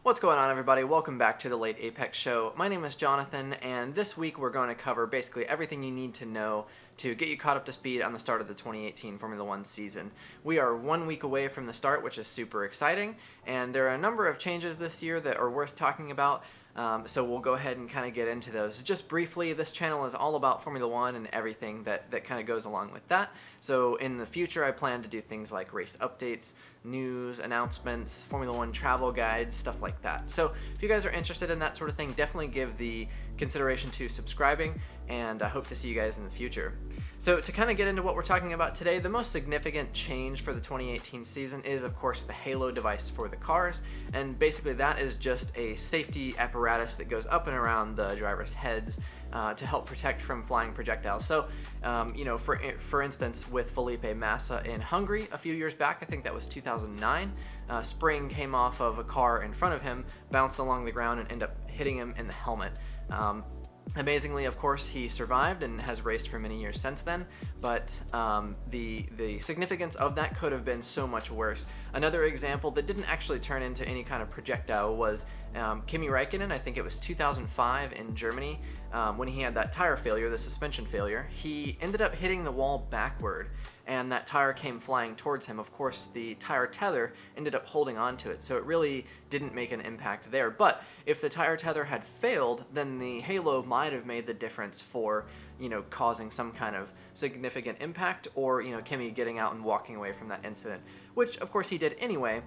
What's going on, everybody? Welcome back to the Late Apex Show. My name is Jonathan, and this week we're going to cover basically everything you need to know to get you caught up to speed on the start of the 2018 Formula One season. We are 1 week away from the start, which is super exciting, and there are a number of changes this year that are worth talking about. So we'll go ahead and kind of get into those. Just briefly, this channel is all about Formula One and everything that kind of goes along with that. So in the future, I plan to do things like race updates, news, announcements, Formula One travel guides, stuff like that. So if you guys are interested in that sort of thing, definitely give the consideration to subscribing, and I hope to see you guys in the future. So to kind of get into what we're talking about today, the most significant change for the 2018 season is, of course, the Halo device for the cars, and basically that is just a safety apparatus that goes up and around the driver's heads to help protect from flying projectiles. So, for instance, with Felipe Massa in Hungary a few years back, I think that was 2009, spring came off of a car in front of him, bounced along the ground, and ended up hitting him in the helmet. Amazingly, of course, he survived and has raced for many years since then, but the significance of that could have been so much worse. Another example that didn't actually turn into any kind of projectile was Kimi Räikkönen. I think it was 2005 in Germany, when he had that tire failure, the suspension failure. He ended up hitting the wall backward, and that tire came flying towards him. Of course, the tire tether ended up holding onto it, so it really didn't make an impact there. But if the tire tether had failed, then the Halo might have made the difference for, causing some kind of significant impact, or, Kimi getting out and walking away from that incident, which of course he did anyway.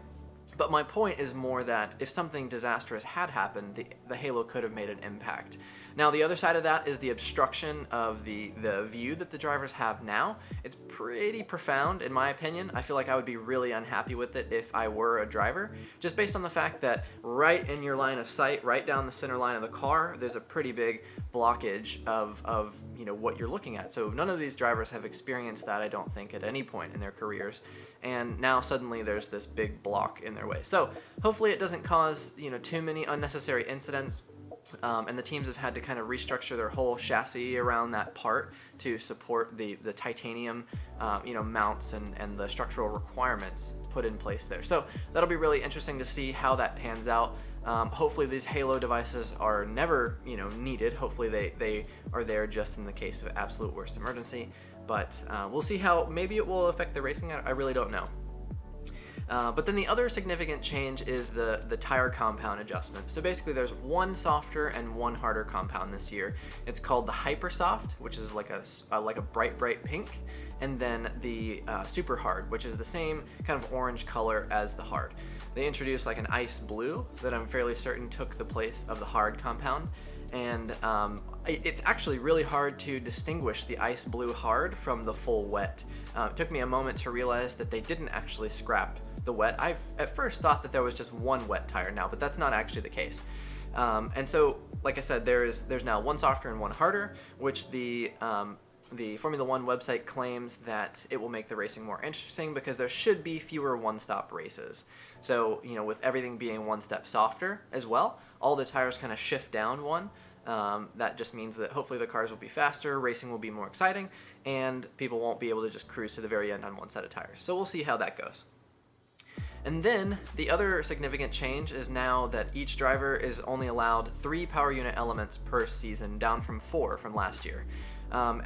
But my point is more that if something disastrous had happened, the Halo could have made an impact. Now, the other side of that is the obstruction of the view that the drivers have now. It's pretty profound, in my opinion. I feel like I would be really unhappy with it if I were a driver, just based on the fact that right in your line of sight, right down the center line of the car, there's a pretty big blockage of what you're looking at. So none of these drivers have experienced that, I don't think, at any point in their careers. And now suddenly there's this big block in their way. So hopefully it doesn't cause, too many unnecessary incidents. And the teams have had to kind of restructure their whole chassis around that part to support the titanium, mounts and the structural requirements put in place there. So that'll be really interesting to see how that pans out. Hopefully these Halo devices are never, needed. Hopefully they are there just in the case of absolute worst emergency. But we'll see how maybe it will affect the racing. I really don't know. But then the other significant change is the tire compound adjustment. So basically there's one softer and one harder compound this year. It's called the Hypersoft, which is like a bright pink, and then the Super Hard, which is the same kind of orange color as the hard. They introduced like an ice blue that I'm fairly certain took the place of the hard compound. And it's actually really hard to distinguish the ice blue hard from the full wet. It took me a moment to realize that they didn't actually scrap the wet. I at first thought that there was just one wet tire now, but that's not actually the case. And so, like I said, there's now one softer and one harder, which the Formula One website claims that it will make the racing more interesting because there should be fewer one-stop races. So, with everything being one step softer as well, all the tires kind of shift down one. That just means that hopefully the cars will be faster, racing will be more exciting, and people won't be able to just cruise to the very end on one set of tires. So we'll see how that goes. And then the other significant change is now that each driver is only allowed 3 power unit elements per season, down from 4 from last year.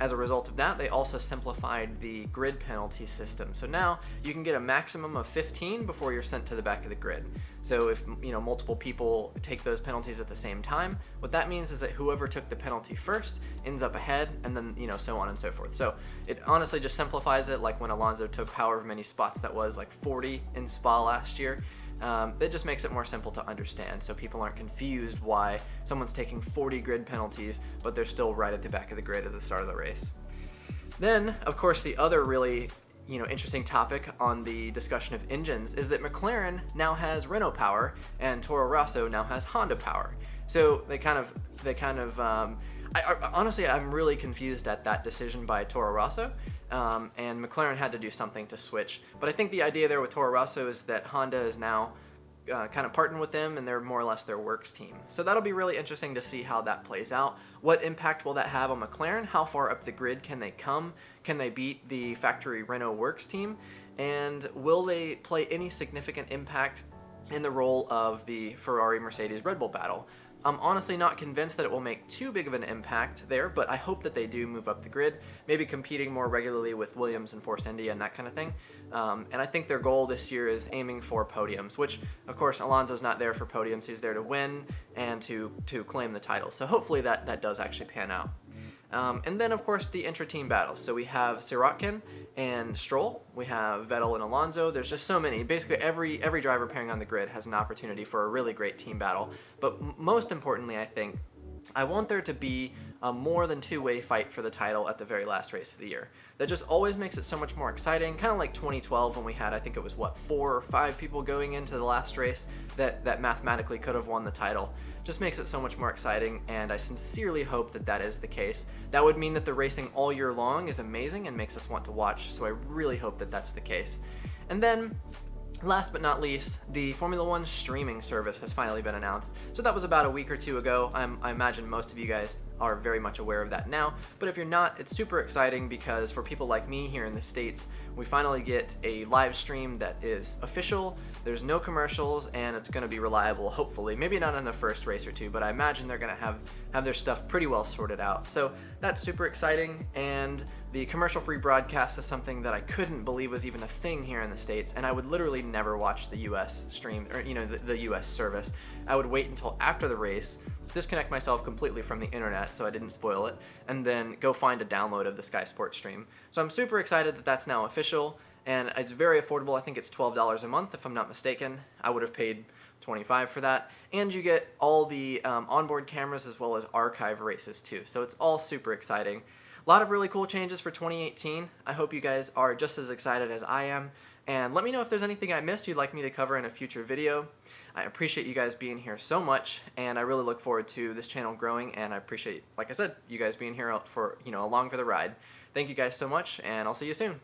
As a result of that, they also simplified the grid penalty system. So now you can get a maximum of 15 before you're sent to the back of the grid. So if multiple people take those penalties at the same time, what that means is that whoever took the penalty first ends up ahead, and then so on and so forth. So it honestly just simplifies it, like when Alonso took however many spots that was, like 40 in Spa last year. It just makes it more simple to understand, so people aren't confused why someone's taking 40 grid penalties, but they're still right at the back of the grid at the start of the race. Then, of course, the other really interesting topic on the discussion of engines is that McLaren now has Renault power and Toro Rosso now has Honda power. So honestly, I'm really confused at that decision by Toro Rosso. And McLaren had to do something to switch. But I think the idea there with Toro Rosso is that Honda is now kind of partnered with them, and they're more or less their works team. So that'll be really interesting to see how that plays out. What impact will that have on McLaren? How far up the grid can they come? Can they beat the factory Renault works team? And will they play any significant impact in the role of the Ferrari-Mercedes Red Bull battle. I'm honestly not convinced that it will make too big of an impact there, but I hope that they do move up the grid, maybe competing more regularly with Williams and Force India and that kind of thing. And I think their goal this year is aiming for podiums, which, of course, Alonso's not there for podiums. He's there to win and to claim the title. So hopefully that does actually pan out. And then, of course, the intra-team battles. So we have Sirotkin and Stroll. We have Vettel and Alonso. There's just so many. Basically, every driver pairing on the grid has an opportunity for a really great team battle. But most importantly, I think, I want there to be a more than two-way fight for the title at the very last race of the year. That just always makes it so much more exciting, kind of like 2012 when we had, I think it was, 4 or 5 people going into the last race that mathematically could have won the title. Just makes it so much more exciting, and I sincerely hope that is the case. That would mean that the racing all year long is amazing and makes us want to watch, so I really hope that's the case. And then, last but not least, the Formula One streaming service has finally been announced. So that was about a week or two ago. I imagine most of you guys are very much aware of that now. But if you're not, it's super exciting because for people like me here in the States, we finally get a live stream that is official, there's no commercials, and it's going to be reliable, hopefully. Maybe not in the first race or two, but I imagine they're going to have their stuff pretty well sorted out. So that's super exciting, and the commercial-free broadcast is something that I couldn't believe was even a thing here in the States, and I would literally never watch the US stream, or the US service. I would wait until after the race, disconnect myself completely from the internet so I didn't spoil it, and then go find a download of the Sky Sports stream. So I'm super excited that that's now official, and it's very affordable. I think it's $12 a month if I'm not mistaken. I would have paid $25 for that, and you get all the onboard cameras as well as archive races too, so it's all super exciting. A lot of really cool changes for 2018. I hope you guys are just as excited as I am, and let me know if there's anything I missed you'd like me to cover in a future video. I appreciate you guys being here so much, and I really look forward to this channel growing, and I appreciate, like I said, you guys being here for, along for the ride. Thank you guys so much, and I'll see you soon.